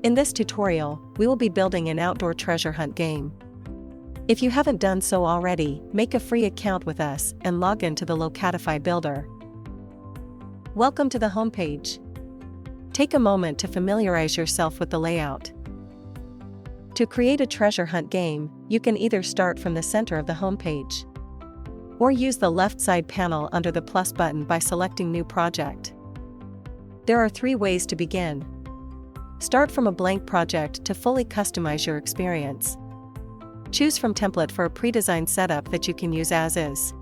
In this tutorial, we will be building an outdoor treasure hunt game. If you haven't done so already, make a free account with us and log in to the Locatify Builder. Welcome to the homepage. Take a moment to familiarize yourself with the layout. To create a treasure hunt game, you can either start from the center of the homepage or use the left side panel under the plus button by selecting New Project. There are 3 ways to begin. Start from a blank project to fully customize your experience. Choose from template for a pre-designed setup that you can use as is.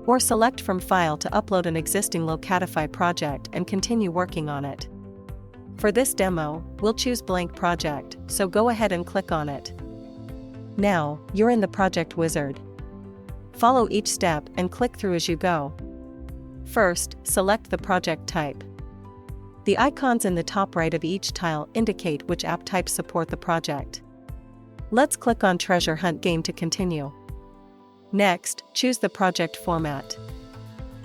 Or select from file to upload an existing Locatify project and continue working on it. For this demo, we'll choose blank project, so go ahead and click on it. Now, you're in the project wizard. Follow each step and click through as you go. First, select the project type. The icons in the top right of each tile indicate which app types support the project. Let's click on Treasure Hunt Game to continue. Next, choose the project format.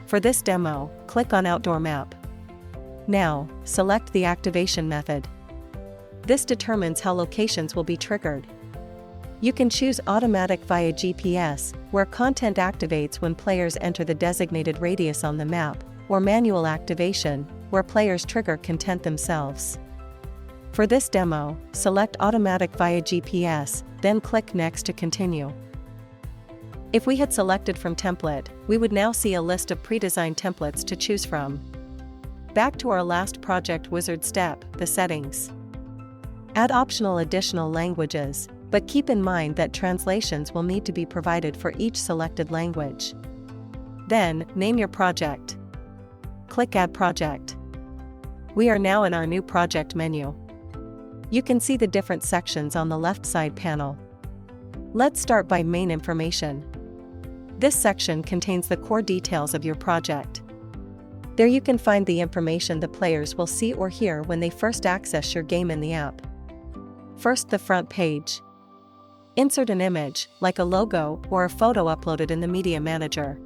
For this demo, click on Outdoor Map. Now, select the activation method. This determines how locations will be triggered. You can choose Automatic via GPS, where content activates when players enter the designated radius on the map, or Manual Activation, where players trigger content themselves. For this demo, select Automatic via GPS, then click Next to continue. If we had selected from template, we would now see a list of pre-designed templates to choose from. Back to our last project wizard step, the settings. Add optional additional languages, but keep in mind that translations will need to be provided for each selected language. Then, name your project. Click Add Project. We are now in our new project menu. You can see the different sections on the left side panel. Let's start by Main Information. This section contains the core details of your project. There you can find the information the players will see or hear when they first access your game in the app. First, the front page. Insert an image, like a logo or a photo uploaded in the Media Manager.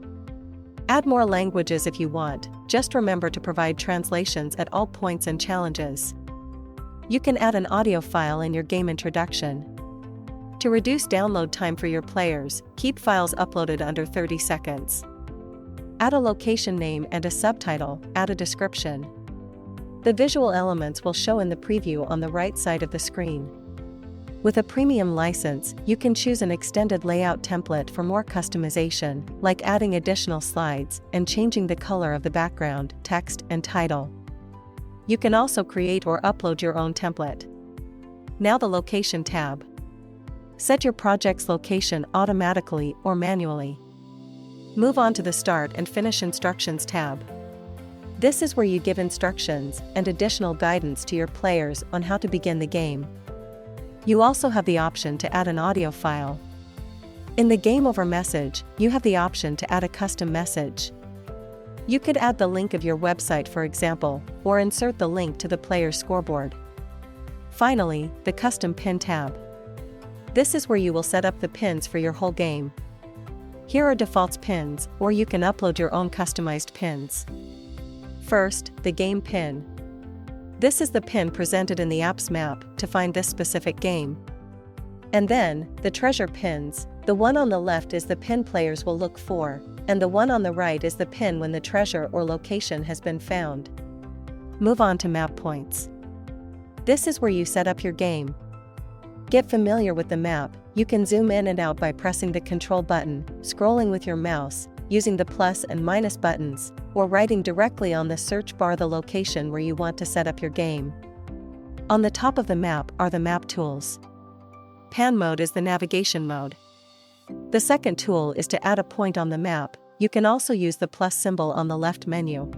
Add more languages if you want, just remember to provide translations at all points and challenges. You can add an audio file in your game introduction. To reduce download time for your players, keep files uploaded under 30 seconds. Add a location name and a subtitle, add a description. The visual elements will show in the preview on the right side of the screen. With a premium license, you can choose an extended layout template for more customization, like adding additional slides and changing the color of the background, text, and title. You can also create or upload your own template. Now the Location tab. Set your project's location automatically or manually. Move on to the Start and Finish Instructions tab. This is where you give instructions and additional guidance to your players on how to begin the game. You also have the option to add an audio file. In the Game Over message, you have the option to add a custom message. You could add the link of your website, for example, or insert the link to the player's scoreboard. Finally, the Custom Pin tab. This is where you will set up the pins for your whole game. Here are default pins, or you can upload your own customized pins. First, the game pin. This is the pin presented in the app's map to find this specific game. And then, the treasure pins. The one on the left is the pin players will look for, and the one on the right is the pin when the treasure or location has been found. Move on to map points. This is where you set up your game. Get familiar with the map. You can zoom in and out by pressing the control button, scrolling with your mouse, using the plus and minus buttons, or writing directly on the search bar the location where you want to set up your game. On the top of the map are the map tools. Pan mode is the navigation mode. The second tool is to add a point on the map. You can also use the plus symbol on the left menu.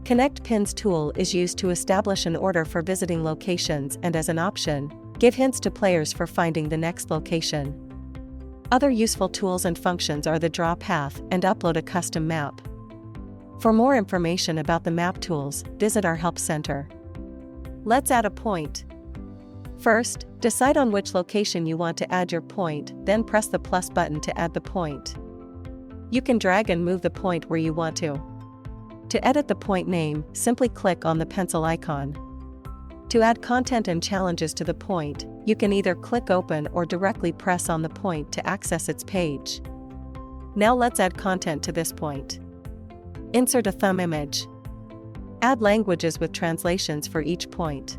Connect Pins tool is used to establish an order for visiting locations and, as an option, give hints to players for finding the next location. Other useful tools and functions are the draw path and upload a custom map. For more information about the map tools, visit our Help Center. Let's add a point. First, decide on which location you want to add your point, then press the plus button to add the point. You can drag and move the point where you want to. To edit the point name, simply click on the pencil icon. To add content and challenges to the point, you can either click open or directly press on the point to access its page. Now let's add content to this point. Insert a thumb image. Add languages with translations for each point.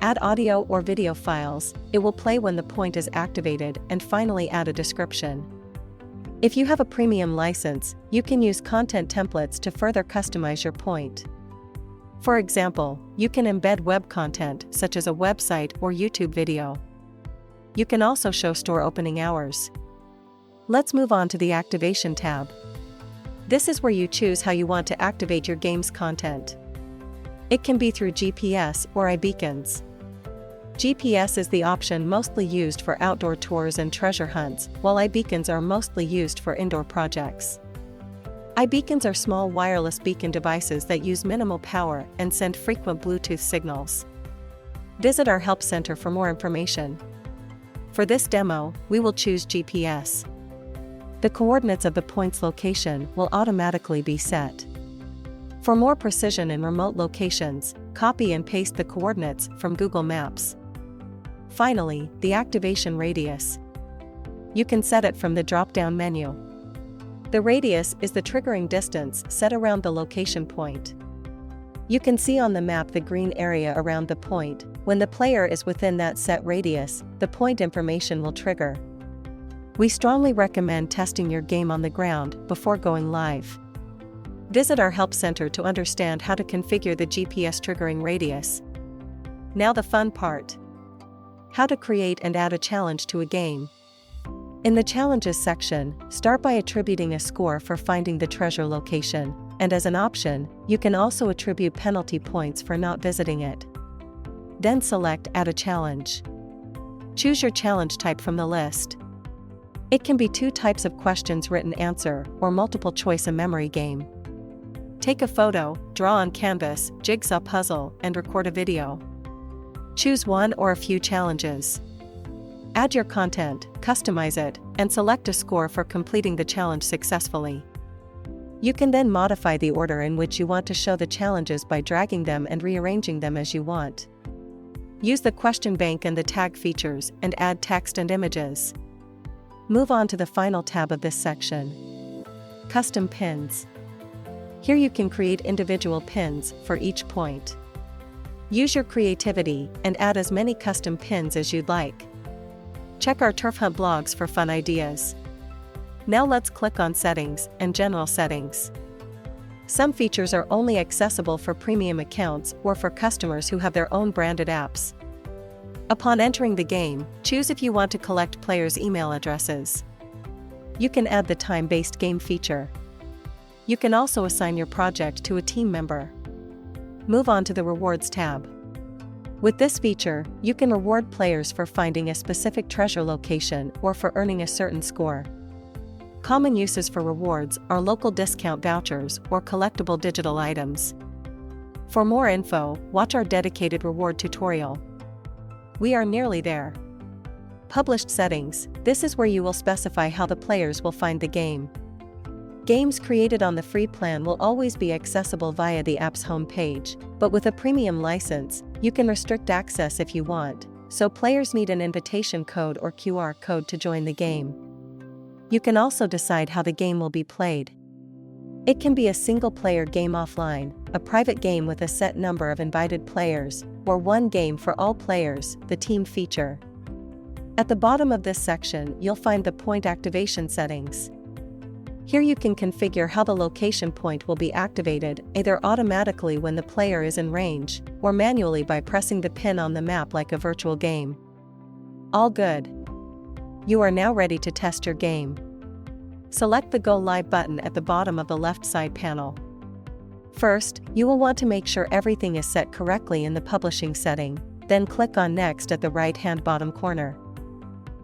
Add audio or video files, it will play when the point is activated, and finally add a description. If you have a premium license, you can use content templates to further customize your point. For example, you can embed web content such as a website or YouTube video. You can also show store opening hours. Let's move on to the Activation tab. This is where you choose how you want to activate your game's content. It can be through GPS or iBeacons. GPS is the option mostly used for outdoor tours and treasure hunts, while iBeacons are mostly used for indoor projects. iBeacons are small wireless beacon devices that use minimal power and send frequent Bluetooth signals. Visit our Help Center for more information. For this demo, we will choose GPS. The coordinates of the point's location will automatically be set. For more precision in remote locations, copy and paste the coordinates from Google Maps. Finally, the activation radius. You can set it from the drop-down menu. The radius is the triggering distance set around the location point. You can see on the map the green area around the point. When the player is within that set radius, the point information will trigger. We strongly recommend testing your game on the ground before going live. Visit our Help Center to understand how to configure the GPS triggering radius. Now the fun part. How to create and add a challenge to a game. In the Challenges section, start by attributing a score for finding the treasure location, and as an option, you can also attribute penalty points for not visiting it. Then select Add a Challenge. Choose your challenge type from the list. It can be 2 types of questions written answer or multiple choice a memory game. Take a photo, draw on canvas, jigsaw puzzle, and record a video. Choose one or a few challenges. Add your content, customize it, and select a score for completing the challenge successfully. You can then modify the order in which you want to show the challenges by dragging them and rearranging them as you want. Use the question bank and the tag features and add text and images. Move on to the final tab of this section. Custom pins. Here you can create individual pins for each point. Use your creativity and add as many custom pins as you'd like. Check our Turf Hunt blogs for fun ideas. Now let's click on Settings and General Settings. Some features are only accessible for premium accounts or for customers who have their own branded apps. Upon entering the game, choose if you want to collect players' email addresses. You can add the time-based game feature. You can also assign your project to a team member. Move on to the Rewards tab. With this feature, you can reward players for finding a specific treasure location or for earning a certain score. Common uses for rewards are local discount vouchers or collectible digital items. For more info, watch our dedicated reward tutorial. We are nearly there. Published settings. This is where you will specify how the players will find the game. Games created on the free plan will always be accessible via the app's homepage, but with a premium license, you can restrict access if you want, so players need an invitation code or QR code to join the game. You can also decide how the game will be played. It can be a single-player game offline, a private game with a set number of invited players, or one game for all players, the team feature. At the bottom of this section, you'll find the point activation settings. Here you can configure how the location point will be activated, either automatically when the player is in range, or manually by pressing the pin on the map like a virtual game. All good. You are now ready to test your game. Select the Go Live button at the bottom of the left side panel. First, you will want to make sure everything is set correctly in the publishing setting, then click on Next at the right-hand bottom corner.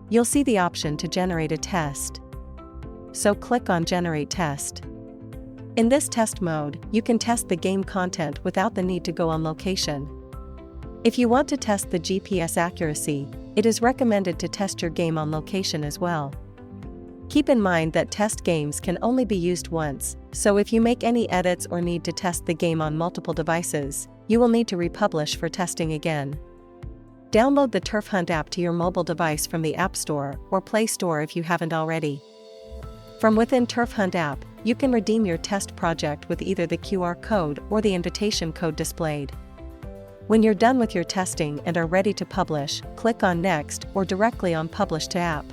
You'll see the option to generate a test. So click on Generate Test. In this test mode, you can test the game content without the need to go on location. If you want to test the GPS accuracy, it is recommended to test your game on location as well. Keep in mind that test games can only be used once, so if you make any edits or need to test the game on multiple devices, you will need to republish for testing again. Download the Turf Hunt app to your mobile device from the App Store or Play Store if you haven't already. From within Turf Hunt app, you can redeem your test project with either the QR code or the invitation code displayed. When you're done with your testing and are ready to publish, click on Next or directly on Publish to App.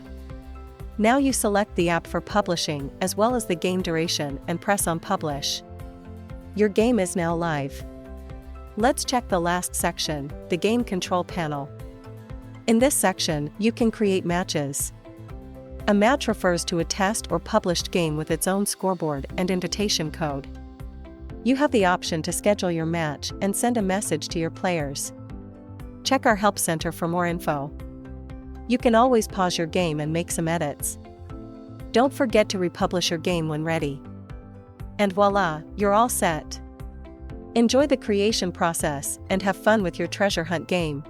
Now you select the app for publishing as well as the game duration and press on Publish. Your game is now live. Let's check the last section, the Game Control Panel. In this section, you can create matches. A match refers to a test or published game with its own scoreboard and invitation code. You have the option to schedule your match and send a message to your players. Check our Help Center for more info. You can always pause your game and make some edits. Don't forget to republish your game when ready. And voila, you're all set. Enjoy the creation process and have fun with your treasure hunt game.